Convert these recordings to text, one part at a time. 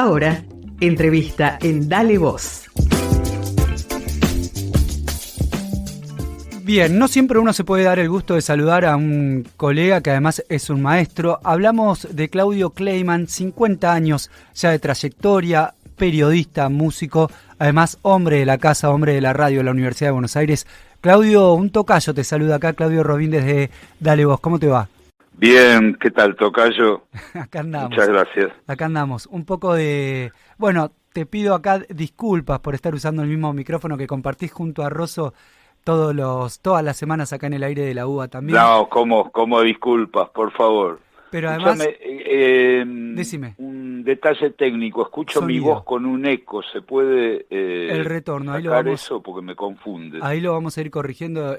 Ahora, entrevista en Dale Voz. Bien, no siempre uno se puede dar el gusto de saludar a un colega que además es un maestro. Hablamos de Claudio Kleiman, 50 años ya de trayectoria, periodista, músico, además hombre de la casa, hombre de la radio de la Universidad de Buenos Aires. Claudio, un tocayo te saluda acá, Claudio Robín desde Dale Voz. ¿Cómo te va? Bien, ¿qué tal, tocayo? Acá andamos. Muchas gracias. Acá andamos. Un poco de... Bueno, te pido acá disculpas por estar usando el mismo micrófono que compartís junto a Rosso todas las semanas acá en el aire de la UBA también. No, como disculpas, por favor. Pero además, decime. Un detalle técnico, escucho Sonido. Mi voz con un eco, ¿se puede el retorno, ahí lo sacar vamos, eso? Porque me confunde. Ahí lo vamos a ir corrigiendo,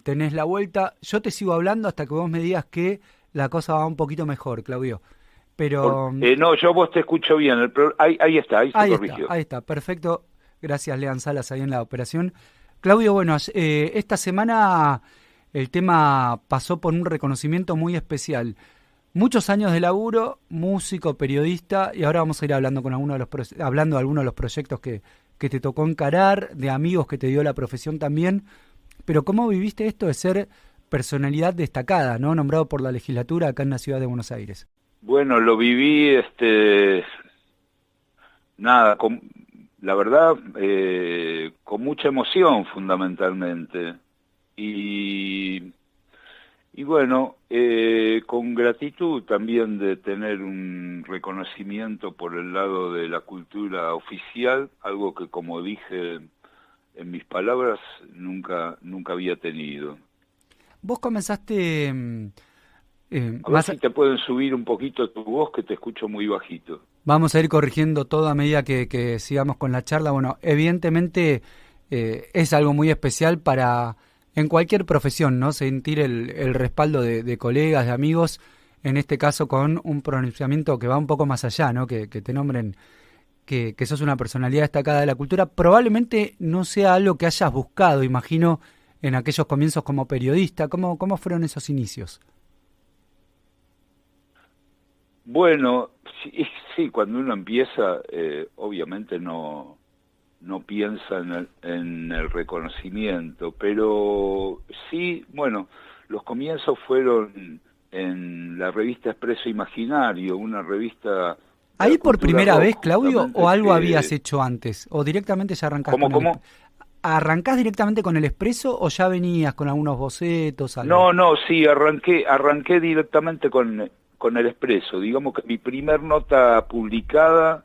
tenés la vuelta. Yo te sigo hablando hasta que vos me digas que la cosa va un poquito mejor, Claudio. Pero no, yo vos te escucho bien. Ahí está, ahí se corrigió. Ahí está, perfecto. Gracias, Lean Salas, ahí en la operación. Claudio, bueno, esta semana el tema pasó por un reconocimiento muy especial. Muchos años de laburo, músico, periodista, y ahora vamos a ir hablando de algunos de los proyectos que te tocó encarar, de amigos que te dio la profesión también. Pero ¿cómo viviste esto de ser personalidad destacada, ¿no? Nombrado por la legislatura acá en la ciudad de Buenos Aires? Bueno, lo viví, la verdad, con mucha emoción fundamentalmente. Y bueno, con gratitud también de tener un reconocimiento por el lado de la cultura oficial, algo que, como dije en mis palabras, nunca había tenido. Vos comenzaste... a ver si te pueden subir un poquito tu voz, que te escucho muy bajito. Vamos a ir corrigiendo todo a medida que sigamos con la charla. Bueno, evidentemente es algo muy especial para... En cualquier profesión, ¿no? Sentir el respaldo de colegas, de amigos, en este caso con un pronunciamiento que va un poco más allá, ¿no? Que te nombren que sos una personalidad destacada de la cultura. Probablemente no sea algo que hayas buscado, imagino, en aquellos comienzos como periodista. ¿Cómo fueron esos inicios? Bueno, sí, cuando uno empieza, obviamente no piensa en el reconocimiento, pero sí, bueno, los comienzos fueron en la revista Expreso Imaginario, una revista... ¿Ahí por primera vez, Claudio, o algo habías hecho antes? ¿O directamente ya arrancás ¿Cómo? ¿Arrancás directamente con el Expreso o ya venías con algunos bocetos? Algo? No, sí, arranqué directamente con el Expreso. Digamos que mi primer nota publicada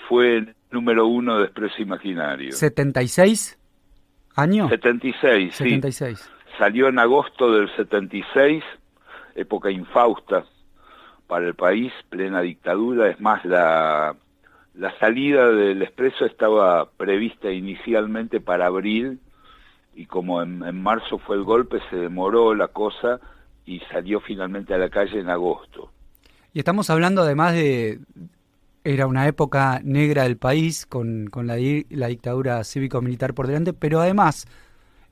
fue el número 1 de Expreso Imaginario. ¿76 años? 76, sí. 76. Salió en agosto del 76, época infausta para el país, plena dictadura. Es más, la salida del Expreso estaba prevista inicialmente para abril, y como en marzo fue el golpe, se demoró la cosa y salió finalmente a la calle en agosto. Y estamos hablando además de... Era una época negra del país, con la dictadura cívico-militar por delante, pero además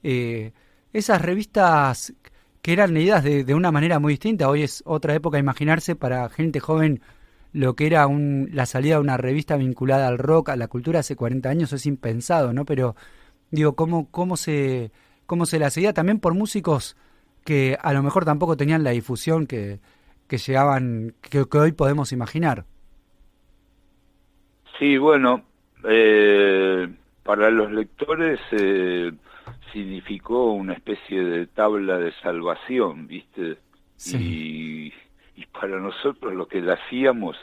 esas revistas que eran leídas de una manera muy distinta. Hoy es otra época, imaginarse para gente joven lo que era la salida de una revista vinculada al rock, a la cultura hace 40 años, es impensado, ¿no? Pero digo, ¿cómo se la seguía también por músicos que a lo mejor tampoco tenían la difusión que llegaban, que hoy podemos imaginar? Sí, bueno, para los lectores significó una especie de tabla de salvación, ¿viste? Sí. Y para nosotros, lo que la hacíamos,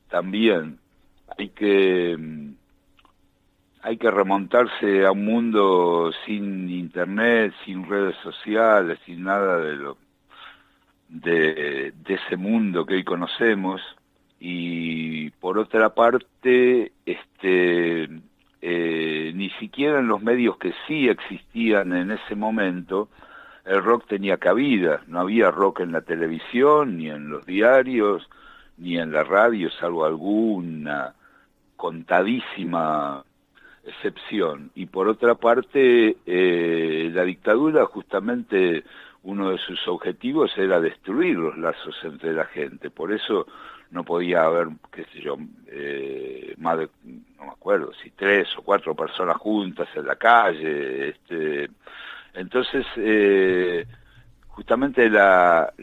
también hay que remontarse a un mundo sin internet, sin redes sociales, sin nada de ese mundo que hoy conocemos. Y por otra parte, ni siquiera en los medios que sí existían en ese momento, el rock tenía cabida. No había rock en la televisión, ni en los diarios, ni en la radio, salvo alguna contadísima excepción. Y por otra parte, la dictadura justamente uno de sus objetivos era destruir los lazos entre la gente. Por eso no podía haber, qué sé yo, más de, no me acuerdo, si 3 o 4 personas juntas en la calle. Entonces, justamente la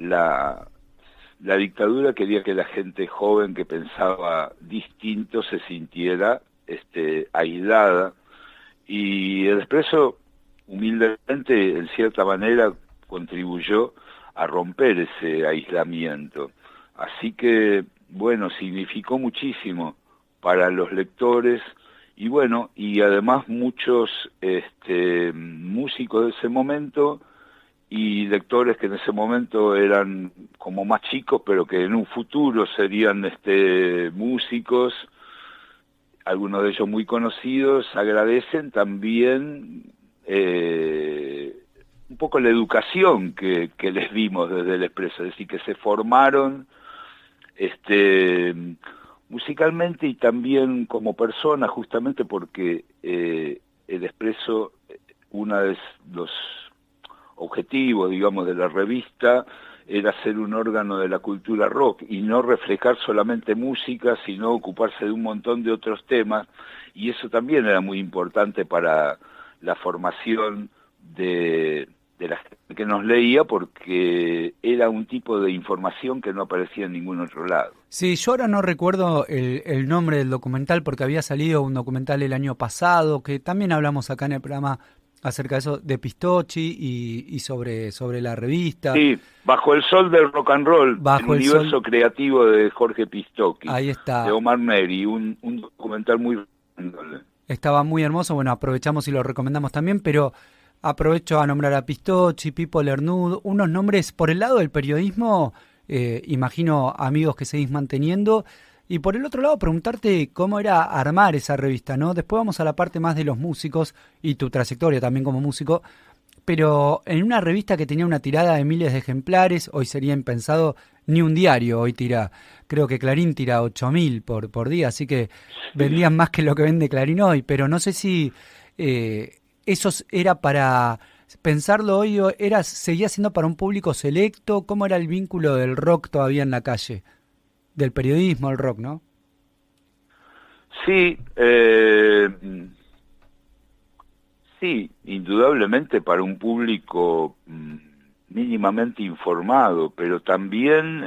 dictadura quería que la gente joven que pensaba distinto se sintiera aislada, y el Expreso, humildemente, en cierta manera, contribuyó a romper ese aislamiento. Así que, bueno, significó muchísimo para los lectores, y bueno, y además muchos músicos de ese momento y lectores que en ese momento eran como más chicos, pero que en un futuro serían músicos, algunos de ellos muy conocidos, agradecen también un poco la educación que les dimos desde el Expreso, es decir, que se formaron musicalmente y también como personas, justamente porque el Expreso, uno de los objetivos, digamos, de la revista era ser un órgano de la cultura rock y no reflejar solamente música, sino ocuparse de un montón de otros temas, y eso también era muy importante para la formación de la gente que nos leía, porque era un tipo de información que no aparecía en ningún otro lado. Sí, yo ahora no recuerdo el nombre del documental, porque había salido un documental el año pasado, que también hablamos acá en el programa acerca de eso, de Pistocchi y sobre la revista. Sí, Bajo el sol del rock and roll, Bajo el universo creativo de Jorge Pistocchi, ahí está, de Omar Neri, un documental muy recomendable. Estaba muy hermoso, bueno, aprovechamos y lo recomendamos también, pero aprovecho a nombrar a Pistocchi, Pipo Lernud, unos nombres por el lado del periodismo, imagino amigos que seguís manteniendo, y por el otro lado preguntarte cómo era armar esa revista, ¿no? Después vamos a la parte más de los músicos y tu trayectoria también como músico, pero en una revista que tenía una tirada de miles de ejemplares, hoy sería impensado, ni un diario hoy tira, creo que Clarín tira 8.000 por día, así que vendían más que lo que vende Clarín hoy, pero no sé si eso era para pensarlo hoy, seguía siendo para un público selecto. ¿Cómo era el vínculo del rock todavía en la calle? Del periodismo al rock, ¿no? Sí, sí, indudablemente para un público mínimamente informado, pero también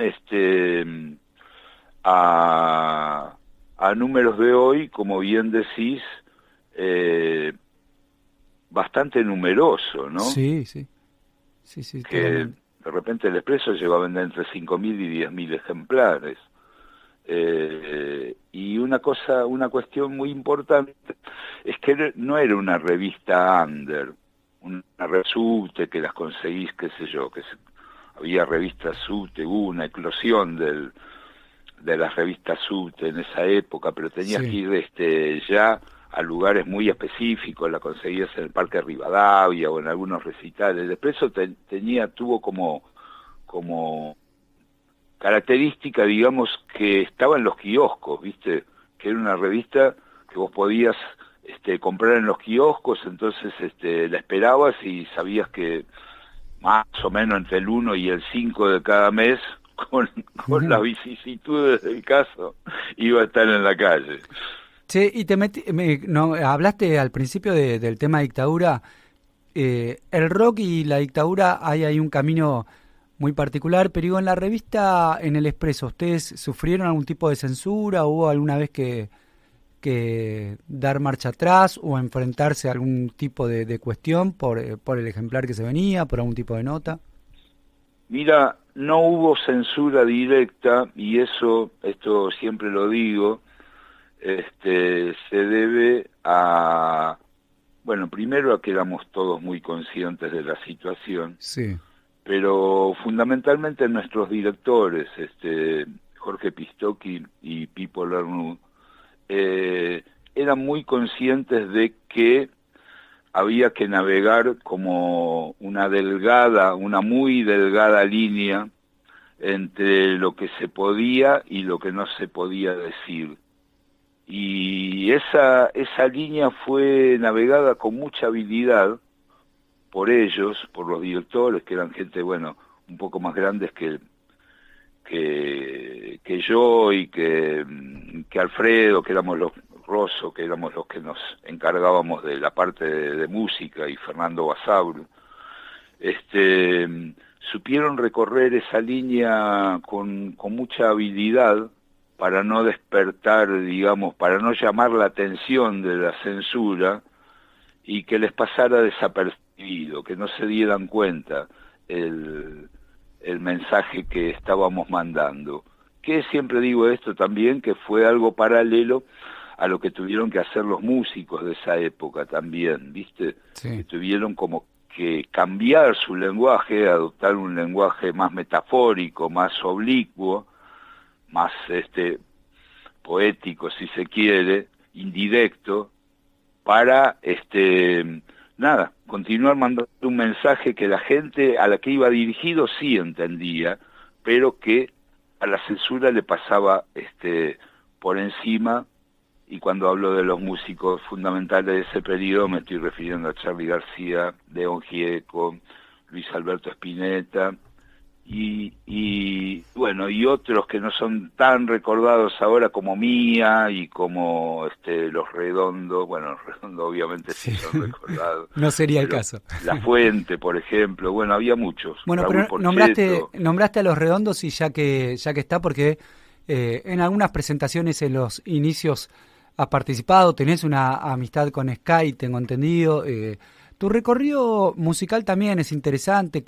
a números de hoy, como bien decís, bastante numeroso, ¿no? Sí. Que Totalmente. de repente el Expreso llegó a vender entre 5.000 y 10.000 ejemplares. Y una cuestión muy importante es que no era una revista under, una subte que las conseguís, qué sé yo, había revistas subte, hubo una eclosión de las revistas subte en esa época, pero tenías que ir ya a lugares muy específicos, la conseguías en el Parque Rivadavia o en algunos recitales. El Expreso tuvo como característica, digamos, que estaba en los kioscos, ¿viste? Que era una revista que vos podías comprar en los kioscos, entonces la esperabas y sabías que más o menos entre el 1 y el 5 de cada mes, con las vicisitudes del caso, iba a estar en la calle. Che, y hablaste al principio del tema dictadura. El rock y la dictadura, hay un camino muy particular, pero digo, en la revista, en el Expreso, ¿ustedes sufrieron algún tipo de censura? ¿Hubo alguna vez que dar marcha atrás o enfrentarse a algún tipo de cuestión por el ejemplar que se venía, por algún tipo de nota? Mira, no hubo censura directa, y esto siempre lo digo, se debe a, bueno, primero a que éramos todos muy conscientes de la situación, sí, pero fundamentalmente nuestros directores, Jorge Pistocchi y Pipo Lernud, eran muy conscientes de que había que navegar como una muy delgada línea entre lo que se podía y lo que no se podía decir. Y esa línea fue navegada con mucha habilidad por ellos, por los directores, que eran gente, bueno, un poco más grandes que yo y que Alfredo, que éramos los Rosso, que éramos los que nos encargábamos de la parte de música, y Fernando Basauro, supieron recorrer esa línea con mucha habilidad para no despertar, digamos, para no llamar la atención de la censura y que les pasara desapercibido, que no se dieran cuenta el mensaje que estábamos mandando. Que siempre digo esto también, que fue algo paralelo a lo que tuvieron que hacer los músicos de esa época también, ¿viste? Sí. Que tuvieron como que cambiar su lenguaje, adoptar un lenguaje más metafórico, más oblicuo, más poético, si se quiere, indirecto, para continuar mandando un mensaje que la gente a la que iba dirigido sí entendía, pero que a la censura le pasaba por encima. Y cuando hablo de los músicos fundamentales de ese periodo me estoy refiriendo a Charly García, León Gieco, Luis Alberto Spinetta y bueno, y otros que no son tan recordados ahora como Mía y como Los Redondos. Bueno, Los Redondos obviamente sí son recordados. No sería el caso. La Fuente, por ejemplo, bueno, había muchos. Bueno, Raúl pero nombraste a Los Redondos, y ya que está, porque en algunas presentaciones en los inicios has participado, tenés una amistad con Sky, tengo entendido. Tu recorrido musical también es interesante.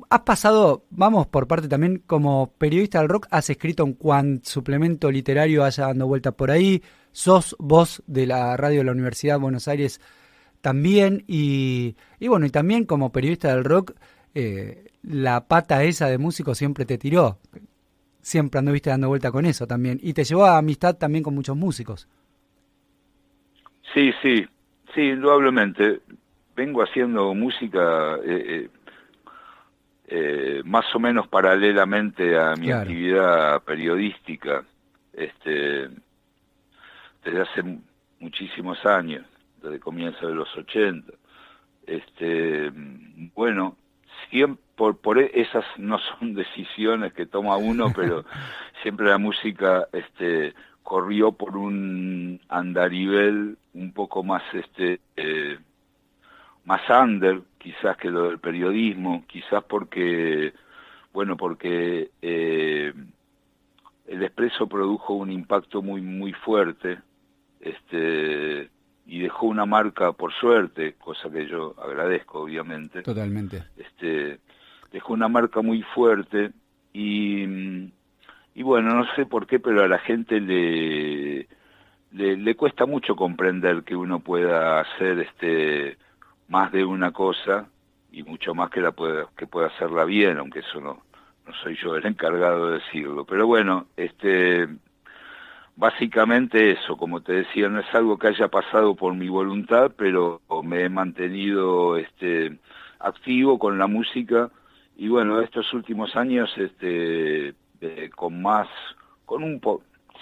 Has pasado, vamos por parte también, como periodista del rock, has escrito en cuanto suplemento literario haya dando vuelta por ahí, sos voz de la radio de la Universidad de Buenos Aires también, y bueno, y también como periodista del rock, la pata esa de músico siempre te tiró. Siempre anduviste dando vuelta con eso también, y te llevó a amistad también con muchos músicos. Sí, indudablemente. Vengo haciendo música más o menos paralelamente a mi actividad periodística, desde hace muchísimos años, desde comienzos de los 80. Bueno, siempre por esas no son decisiones que toma uno, pero siempre la música corrió por un andarivel un poco más más under quizás que lo del periodismo, quizás porque el Expreso produjo un impacto muy muy fuerte, y dejó una marca, por suerte, cosa que yo agradezco obviamente. Totalmente. Dejó una marca muy fuerte y bueno, no sé por qué, pero a la gente le cuesta mucho comprender que uno pueda hacer más de una cosa, y mucho más que pueda hacerla bien, aunque eso no soy yo el encargado de decirlo. Pero bueno, básicamente eso, como te decía, no es algo que haya pasado por mi voluntad, pero me he mantenido activo con la música, y bueno, estos últimos años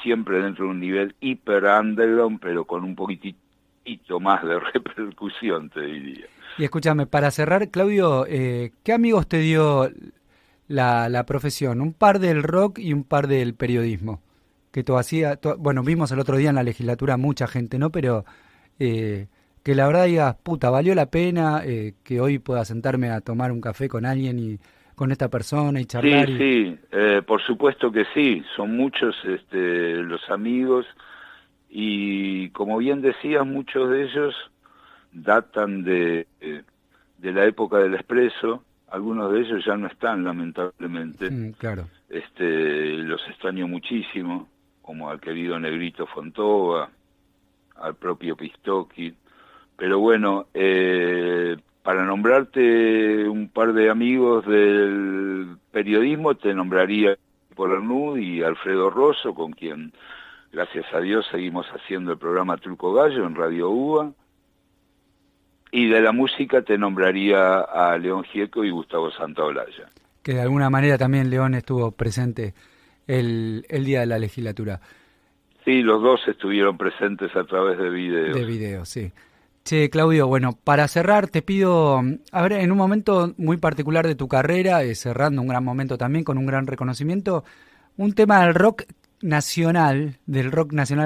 siempre dentro de un nivel hiper underground, pero con un poquitito más de repercusión, te diría. Y escúchame, para cerrar, Claudio, ¿qué amigos te dio la profesión? Un par del rock y un par del periodismo. Que bueno, vimos el otro día en la legislatura mucha gente, ¿no? Pero que la verdad digas, puta, valió la pena que hoy pueda sentarme a tomar un café con alguien y con esta persona y charlar. Sí, por supuesto que sí, son muchos los amigos, y como bien decías, muchos de ellos datan de la época del Expreso. Algunos de ellos ya no están, lamentablemente. Claro. Los extraño muchísimo, como al querido Negrito Fontova, al propio Pistocchi. Pero bueno, para nombrarte un par de amigos del periodismo, te nombraría Polernud y Alfredo Rosso, con quien, gracias a Dios, seguimos haciendo el programa Truco Gallo en Radio UBA. Y de la música te nombraría a León Gieco y Gustavo Santaolalla. Que de alguna manera también León estuvo presente el día de la legislatura. Sí, los dos estuvieron presentes a través de videos. De videos, sí. Che, Claudio, bueno, para cerrar te pido, a ver, en un momento muy particular de tu carrera, cerrando un gran momento también con un gran reconocimiento, un tema del rock nacional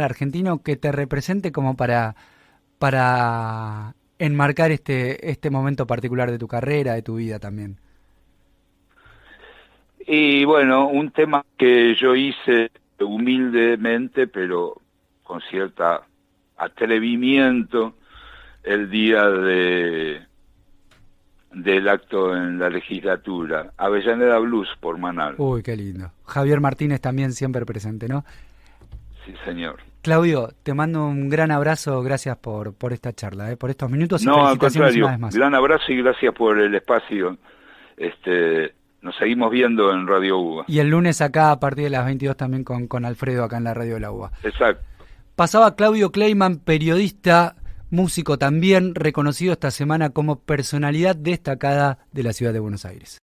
argentino que te represente como para enmarcar este momento particular de tu carrera, de tu vida también. Y bueno, un tema que yo hice humildemente, pero con cierta atrevimiento, el día del acto en la legislatura, Avellaneda Blues por Manal. Uy, qué lindo. Javier Martínez también siempre presente, ¿no? Sí, señor. Claudio, te mando un gran abrazo, gracias por esta charla, por estos minutos y No, al felicitaciones contrario, una vez más. gran abrazo y gracias por el espacio. Nos seguimos viendo en Radio UBA. Y el lunes acá a partir de las 22 también con Alfredo acá en la Radio de la UBA. Exacto. Pasaba Claudio Kleiman, periodista, músico también, reconocido esta semana como personalidad destacada de la ciudad de Buenos Aires.